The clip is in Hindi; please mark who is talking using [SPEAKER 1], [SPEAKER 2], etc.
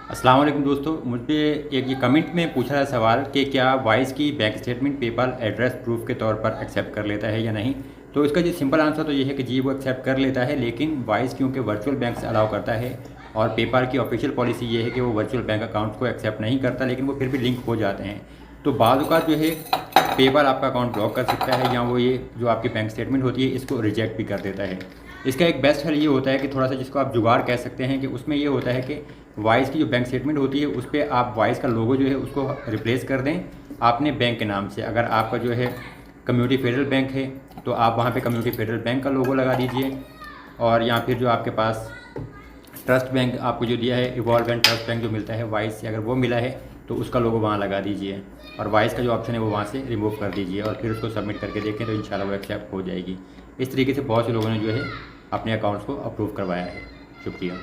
[SPEAKER 1] अस्सलाम वालेकुम दोस्तों, मुझे एक ये कमेंट में पूछा था सवाल कि क्या वाइस की bank statement PayPal address proof के तौर पर एक्सेप्ट कर लेता है या नहीं। तो इसका जो सिंपल आंसर तो ये है कि जी वो एक्सेप्ट कर लेता है, लेकिन वाइस क्योंकि वर्चुअल बैंक से अलाउ करता है और पेपाल की ऑफिशियल पॉलिसी ये है कि वो वर्चुअल बैंक अकाउंट को एक्सेप्ट नहीं करता, लेकिन वो फिर भी लिंक हो जाते हैं। तो बाद औक़ात जो है पेपाल आपका अकाउंट ब्लॉक कर सकता है या वो ये जो आपकी बैंक स्टेटमेंट होती है इसको रिजेक्ट भी कर देता है। इसका एक बेस्ट हल ये होता है कि थोड़ा सा जिसको आप जुगाड़ कह सकते हैं कि उसमें ये होता है कि वाइस की जो बैंक स्टेटमेंट होती है उस पर आप वाइस का लोगो जो है उसको रिप्लेस कर दें आपने बैंक के नाम से। अगर आपका जो है कम्युनिटी फेडरल बैंक है तो आप वहाँ पे कम्युनिटी फेडरल बैंक का लोगो लगा दीजिए, और या फिर जो आपके पास ट्रस्ट बैंक आपको जो दिया है इवॉल्व एंड ट्रस्ट बैंक जो मिलता है वाइस से, अगर वो मिला है तो उसका लोगो वहाँ लगा दीजिए और वाइस का जो ऑप्शन है वो वहाँ से रिमूव कर दीजिए और फिर उसको सबमिट करके देखें तो इंशाल्लाह वो एक्सेप्ट हो जाएगी। इस तरीके से बहुत से लोगों ने जो है अपने अकाउंट्स को अप्रूव करवाया है। शुक्रिया।